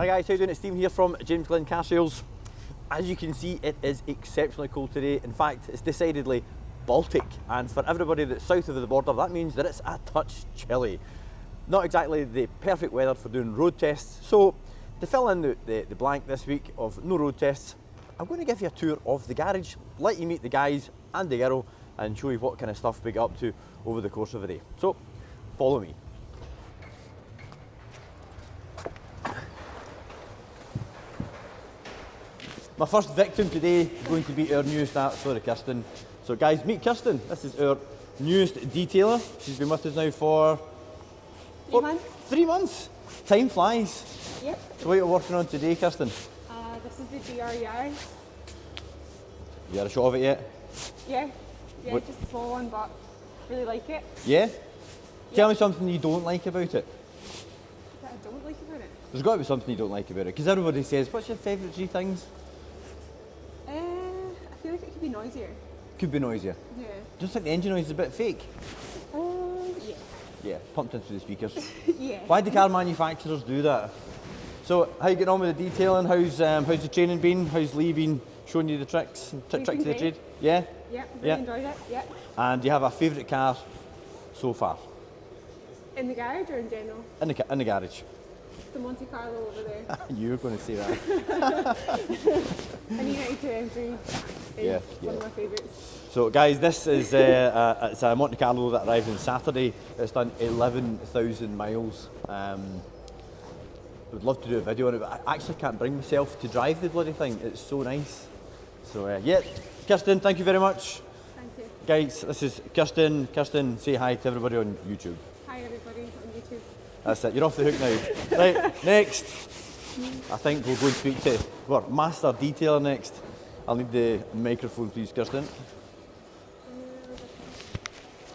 Hi guys, how you doing? It's Stephen here from JimmyGlen Car Sales. As you can see, it is exceptionally cold today. In fact, it's decidedly Baltic, and for everybody that's south of the border, that means that it's a touch chilly. Not exactly the perfect weather for doing road tests, so to fill in the blank this week of no road tests, I'm going to give you a tour of the garage, let you meet the guys and the girl, and show you what kind of stuff we get up to over the course of a day. So, follow me. My first victim today is going to be our newest Kirsten. So guys, meet Kirsten. This is our newest detailer. She's been with us now for 3 months. 3 months. Time flies. Yep. So what are you working on today, Kirsten? This is the BR Yaris. You had a shot of it yet? Yeah. Yeah, What? just a small one, but really like it. Yeah? Tell me something you don't like about it. That I don't like about it. There's got to be something you don't like about it, because everybody says, what's your favourite 3 things? I feel like it could be noisier. Could be noisier. Yeah. Do you think the engine noise is a bit fake? Yeah. Yeah, pumped into the speakers. Yeah. Why do car manufacturers do that? So, how you getting on with the detailing? How's the training been? How's Lee been showing you the tricks of the been trade? Yeah? Yeah, really Yeah. enjoyed it. Yeah. And do you have a favourite car so far? In the garage or in general? In the garage. The Monte Carlo over there. You were going to say that. And United 2 M3 is one of my favourites. So guys, this is it's a Monte Carlo that arrived on Saturday. It's done 11,000 miles. Would love to do a video on it, but I actually can't bring myself to drive the bloody thing. It's so nice. So yeah, Kirsten, thank you very much. Thank you. Guys, this is Kirsten. Kirsten, say hi to everybody on YouTube. Hi everybody on YouTube. That's it, you're off the hook now. Right, next. I think we'll go and speak to our master detailer next. I'll need the microphone, please, Kirsten.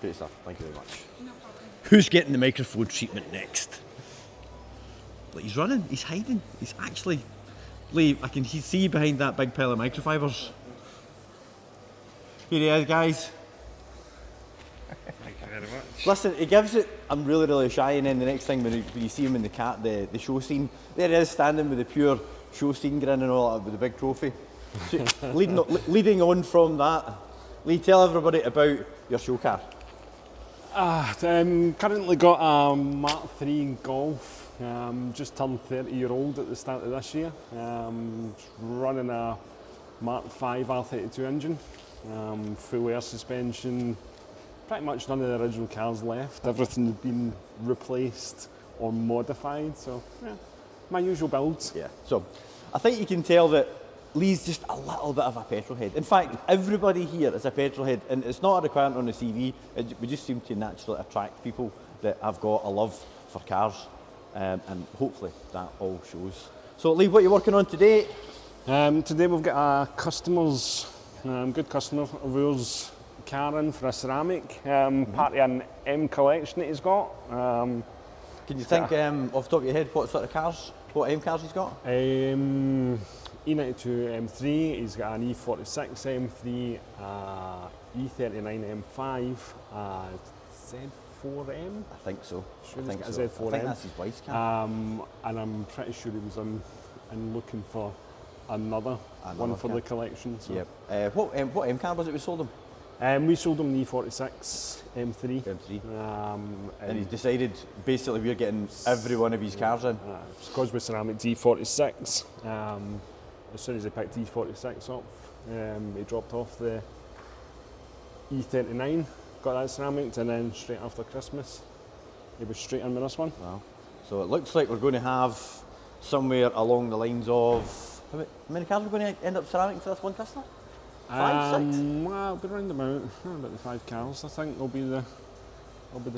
Great stuff, thank you very much. No problem. Who's getting the microphone treatment next? Look, he's running, he's hiding, he's actually... Lee, I can see behind that big pile of microfibers. Here he is, guys. Thank you very much. Listen, he gives it, I'm really shy, and then the next thing when you see him in the show scene, there he is standing with the pure show scene grin and all that, with the big trophy. So, leading on from that, Lee, tell everybody about your show car. Currently got a Mark III Golf. Just turned 30-year-old at the start of this year. Running a Mark V R32 engine, full air suspension. Pretty much none of the original cars left. Everything's been replaced or modified. So yeah, my usual builds. Yeah, so I think you can tell that Lee's just a little bit of a petrol head. In fact, everybody here is a petrol head, and it's not a requirement on the CV. We just seem to naturally attract people that have got a love for cars, and hopefully that all shows. So Lee, what are you working on today? Today we've got a good customer of ours, car in for a ceramic, part of an M collection that he's got. Can you think off the top of your head what sort of cars, what M cars he's got? E92 M3, he's got an E46 M3, E39 M5, Z4M. I think so. Sure, I think he's got a so. Z4M. I think that's his wife's car. And I'm pretty sure he was in looking for another one for car. the collection. So. Yep. What M car was it we sold him? We sold him the E46 M3. M3. And he's decided basically we're getting every one of his cars in. Because we're ceramic E46, as soon as he picked E46 up, he dropped off the E39, got that ceramic, and then straight after Christmas, he was straight in with this one. Wow. So it looks like we're going to have somewhere along the lines of, how many cars are we going to end up ceramic for this one customer? 5, 6? Well, it'll be around about the 5 cars, I think, will be the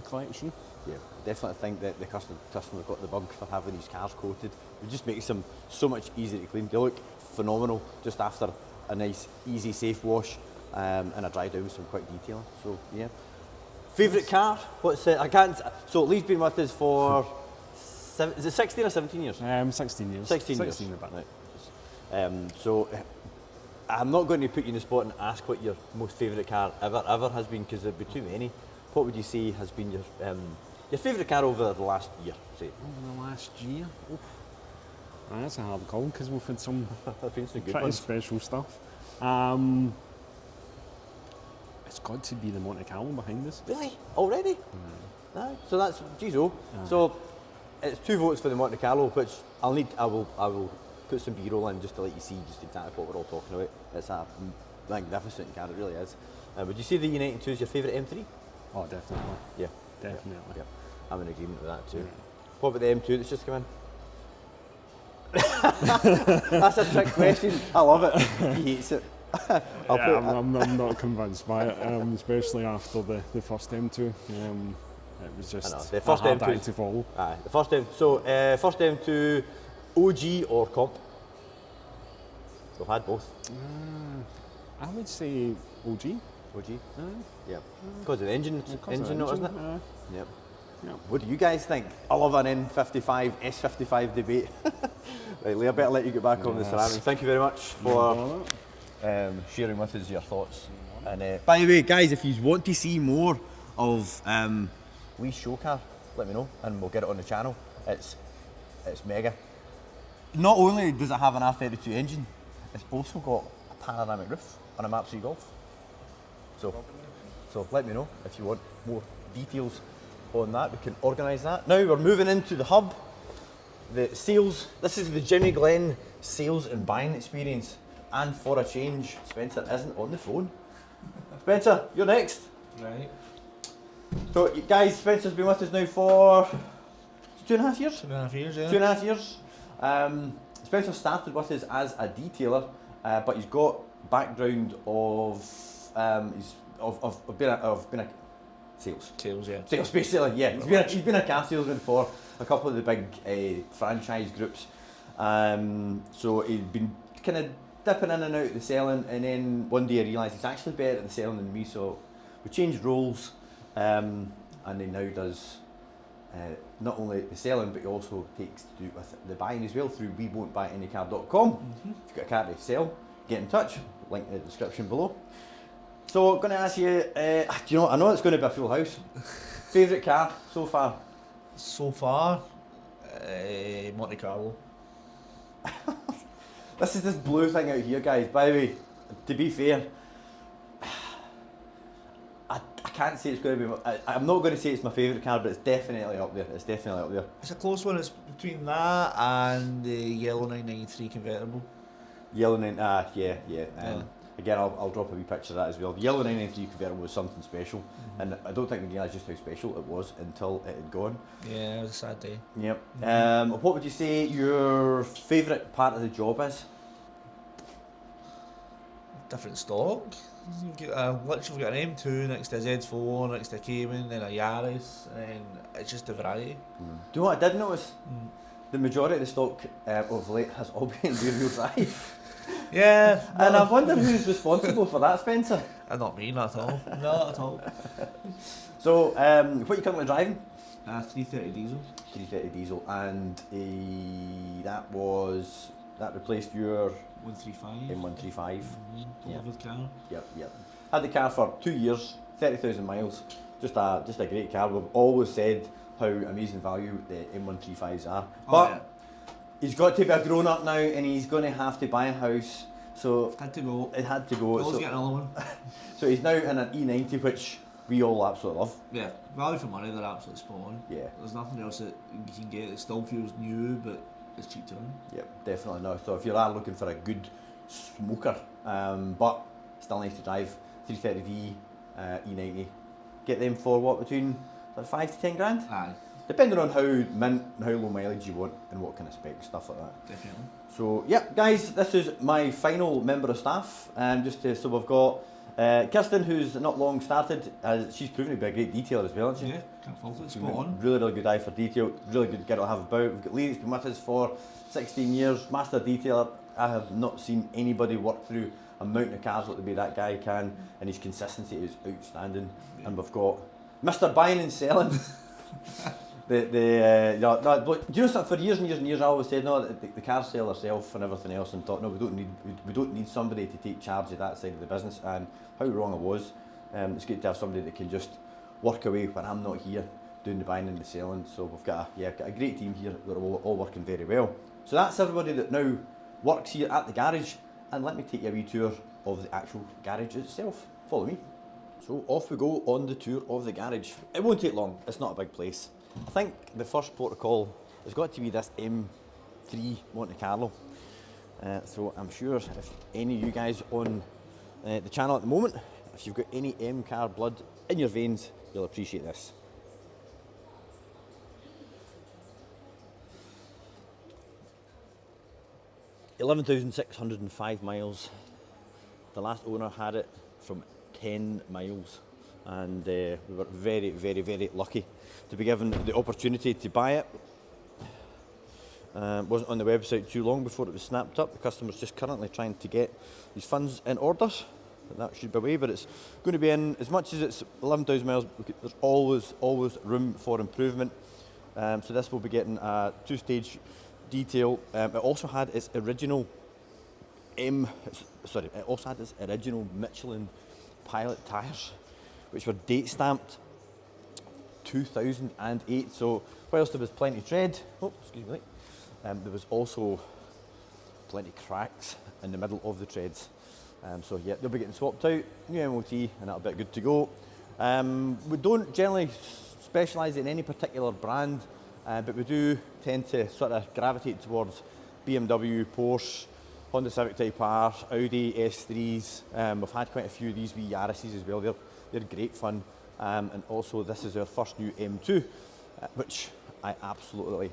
collection. Yeah, definitely think that the customer got the bug for having these cars coated. It just makes them so much easier to clean. They look phenomenal just after a nice, easy, safe wash and a dry down with some quick detailing. So yeah. Favourite car? What's it? I can't. So Lee's been with us for is it 16 or 17 years? 16 years. 16 years. Right. So I'm not going to put you in the spot and ask what your most favourite car ever has been, because there'd be too many. What would you say has been your favourite car over the last year? Say. Over the last year? Oof. That's a hard call because we've had some There's been some good pretty ones. special stuff. It's got to be the Monte Carlo behind us. Really? Already? No. So that's, geez, oh. So it's 2 votes for the Monte Carlo, which I will put some B-roll in just to let you see just exactly what we're all talking about. It's a magnificent car, it really is. Would you say the United 2 is your favourite M3? Oh, definitely. Yeah. Definitely. Yeah. I'm in agreement with that too. What about the M2 that's just come in? That's a trick question. I love it. He hates it. I'm not convinced by it, especially after the first M2. It was just the first a hard M2 act to follow. The first M. So first M2, OG or comp? We've had both. I would say OG. OG. Yeah. Because of the engine, note, isn't it? Yep. Yep. What do you guys think? I love an N55, S55 debate. Right, Lee, I better let you get back on the ceramics. Thank you very much for sharing with us your thoughts. And by the way, guys, if you want to see more of Lee's show car, let me know and we'll get it on the channel. It's mega. Not only does it have an R32 engine, it's also got a panoramic roof on a Mach 3 Golf. So let me know if you want more details on that. We can organise that. Now we're moving into the hub, the sales. This is the JimmyGlen sales and buying experience. And for a change, Spencer isn't on the phone. Spencer, you're next. Right. So guys, Spencer's been with us now for 2.5 years. 2.5 years, yeah. 2.5 years. Spencer started with us as a detailer, but he's got background of being a sales. Sales, yeah. Sales basically, yeah. He's been a car salesman for a couple of the big franchise groups. So he'd been kind of dipping in and out of the selling, and then one day I realised he's actually better at the selling than me. So we changed roles, and he now does not only the selling, but he also takes to do with the buying as well through wewon'tbuyanycar.com. If you've got a car to sell, get in touch. Link in the description below. So I'm going to ask you, do you know, I know it's going to be a full house. Favourite car so far? So far, Monte Carlo. This is this blue thing out here, guys. By the way, to be fair, I can't say it's going to be, I'm not going to say it's my favourite car, but it's definitely up there. It's definitely up there. It's a close one. It's between that and the yellow 993 convertible. Yellow 9, yeah. Again, I'll drop a wee picture of that as well. The yellow 993 convertible was something special, and I don't think we realised just how special it was until it had gone. Yeah, it was a sad day. Yep. What would you say your favourite part of the job is? Different stock. You've got literally got an M2 next to a Z4, next to a Cayman, then a Yaris, and it's just a variety. Do you know what I did notice? The majority of the stock of late has all been rear-wheel drive. Yeah. And I wonder who's responsible for that, Spencer. Not me, not at all. Not at all. So, what are you currently driving? 330 diesel. 330 diesel, and that replaced your 135. M135. Delivered car. Yep. Had the car for 2 years, 30,000 miles. Just a great car. We've always said how amazing value the M135s are. But he's got to be a grown up now, and he's going to have to buy a house. So Had to go. it had to go. Always get another one. So he's now in an E90, which we all absolutely love. Yeah, value for money, they're absolutely spot on. Yeah. There's nothing else that you can get that still feels new, but it's cheap to run. Yep, definitely not. So if you are looking for a good smoker, but still nice to drive, 330D, E90, get them for what, between 5 to 10 grand? Aye. Depending on how mint and how low mileage you want and what kind of spec, stuff like that. Definitely. So yeah, guys, this is my final member of staff. So we've got Kirsten, who's not long started. She's proven to be a great detailer as well, hasn't she? Yeah, can't fault it, spot on. Really good eye for detail, really good girl to have about. We've got Lee that's been with us for 16 years, master detailer. I have not seen anybody work through a mountain of cars like the way that guy can, and his consistency is outstanding. Yeah. And we've got Mr. Buying and Selling. Do you know something? For years and years and years, I always said no, the car sell herself and everything else, and thought no, we don't need somebody to take charge of that side of the business. And how wrong I was. It's good to have somebody that can just work away when I'm not here, doing the buying and the selling. So we've got got a great team here that are all working very well. So that's everybody that now works here at the garage, and let me take you a wee tour of the actual garage itself. Follow me. So off we go on the tour of the garage. It won't take long, it's not a big place. I think the first protocol has got to be this M3 Monte Carlo. So I'm sure if any of you guys on the channel at the moment, if you've got any M-car blood in your veins, you'll appreciate this. $11,605 miles. The last owner had it from 10 miles, and we were very, very, very lucky to be given the opportunity to buy it. Wasn't on the website too long before it was snapped up. The customer's just currently trying to get these funds in order. That should be away, but it's going to be in, as much as it's 11,000 miles, there's always room for improvement. So this will be getting a 2-stage detail. It also had its original Michelin Pilot tyres, which were date stamped 2008. So whilst there was plenty of tread, there was also plenty of cracks in the middle of the treads. So yeah, they'll be getting swapped out, new MOT, and that'll be good to go. We don't generally specialise in any particular brand, but we do tend to sort of gravitate towards BMW, Porsche, Honda Civic Type R, Audi S3s. We've had quite a few of these wee Yaris's as well. They're great fun. And also this is our first new M2, which I absolutely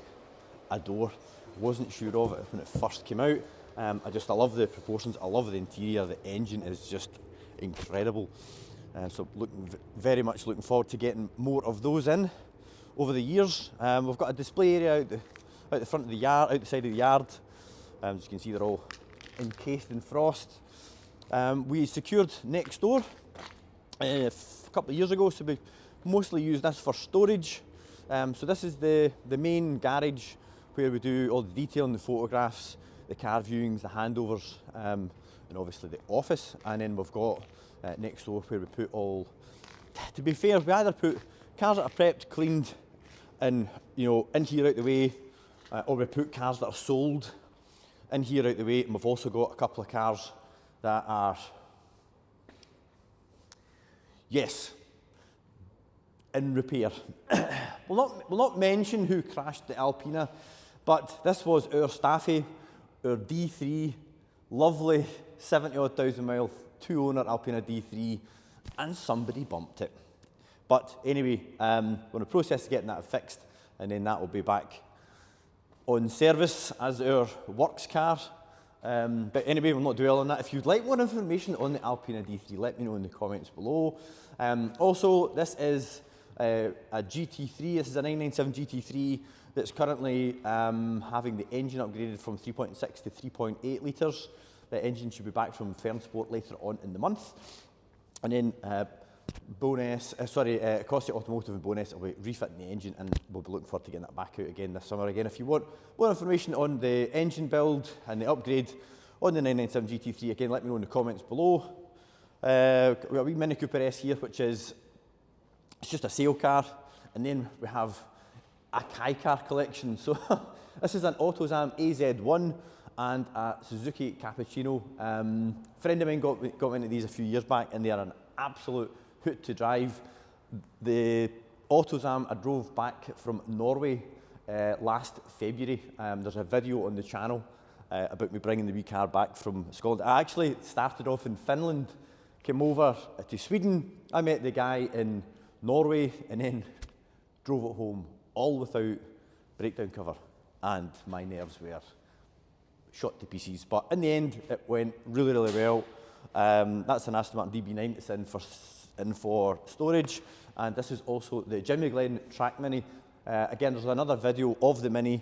adore. Wasn't sure of it when it first came out. I love the proportions, I love the interior, the engine is just incredible. So very much looking forward to getting more of those in over the years. We've got a display area out the front of the yard, out the side of the yard. As you can see, they're all encased in frost. We secured next door a couple of years ago, so we mostly use this for storage. So this is the main garage where we do all the detailing, the photographs, the car viewings, the handovers, and obviously the office. And then we've got next door where we put all, to be fair, we either put cars that are prepped, cleaned, and in here out the way, or we put cars that are sold in here out the way. And we've also got a couple of cars that are, yes, in repair. We'll not mention who crashed the Alpina, but this was our Staffy, our D3, lovely 70-odd thousand mile, 2-owner Alpina D3, and somebody bumped it. But anyway, we're in the process of getting that fixed, and then that will be back on service as our works car. But anyway, we'll not dwell on that. If you'd like more information on the Alpina D3, let me know in the comments below. Also, this is a GT3. This is a 997 GT3 that's currently having the engine upgraded from 3.6 to 3.8 litres. The engine should be back from Fernsport later on in the month. And then Costi Automotive and Bonus will be refitting the engine, and we'll be looking forward to getting that back out again this summer again. If you want more information on the engine build and the upgrade on the 997 GT3, again, let me know in the comments below. We've got a wee Mini Cooper S here, which is, it's just a sale car. And then we have a Kai car collection. So this is an AutoZam AZ1 and a Suzuki Cappuccino. Friend of mine got me into these a few years back, and they are an absolute hoot to drive. The AutoZam I drove back from Norway last February. There's a video on the channel about me bringing the wee car back from Scotland. I actually started off in Finland, came over to Sweden. I met the guy in Norway and then drove it home, all without breakdown cover, and my nerves were shot to pieces. But in the end, it went really, really well. That's an Aston Martin DB9 that's in for storage, and this is also the JimmyGlen Track Mini. Again, there's another video of the Mini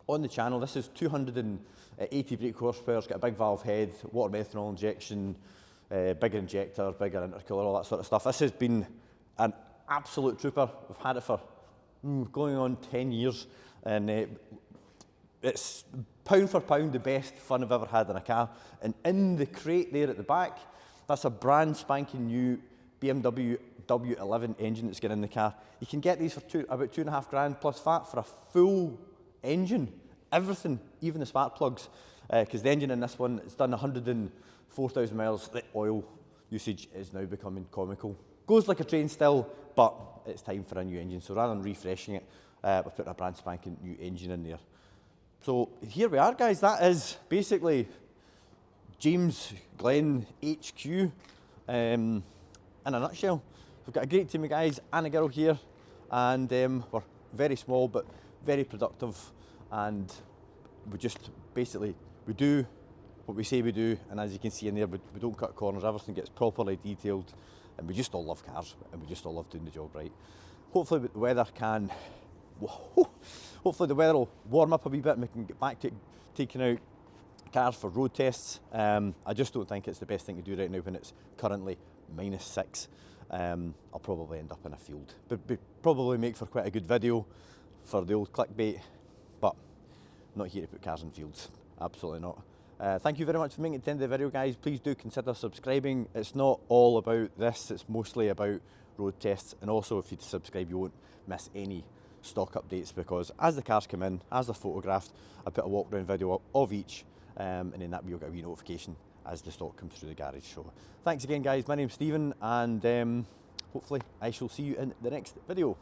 on the channel. This is 280 brake horsepower, it's got a big valve head, water methanol injection, bigger injector, bigger intercooler, all that sort of stuff. This has been an absolute trooper. We've had it for going on 10 years, and it's pound for pound the best fun I've ever had in a car. And in the crate there at the back, that's a brand spanking new BMW W11 engine that's going in the car. You can get these for about £2.5 plus VAT for a full engine, everything, even the spark plugs, because the engine in this one, it's done 104,000 miles. The oil usage is now becoming comical. Goes like a train still, but it's time for a new engine. So rather than refreshing it, we're putting a brand spanking new engine in there. So here we are, guys. That is basically JimmyGlen HQ in a nutshell. We've got a great team of guys and a girl here, and we're very small but very productive, and we just basically, we do what we say we do, and as you can see in there, we don't cut corners. Everything gets properly detailed, and we just all love cars, and we just all love doing the job right. Hopefully the weather can, hopefully the weather will warm up a wee bit and we can get back to taking out cars for road tests. I just don't think it's the best thing to do right now when it's currently -6. I'll probably end up in a field, but probably make for quite a good video for the old clickbait, but not here to put cars in fields, absolutely not. Thank you very much for making it to the end of the video, guys. Please do consider subscribing. It's not all about this, it's mostly about road tests, and also if you subscribe you won't miss any stock updates, because as the cars come in, as they're photographed, I put a walk around video up of each, and then that way you'll get a wee notification as the stock comes through the garage. So thanks again, guys. My name's Stephen, and hopefully I shall see you in the next video.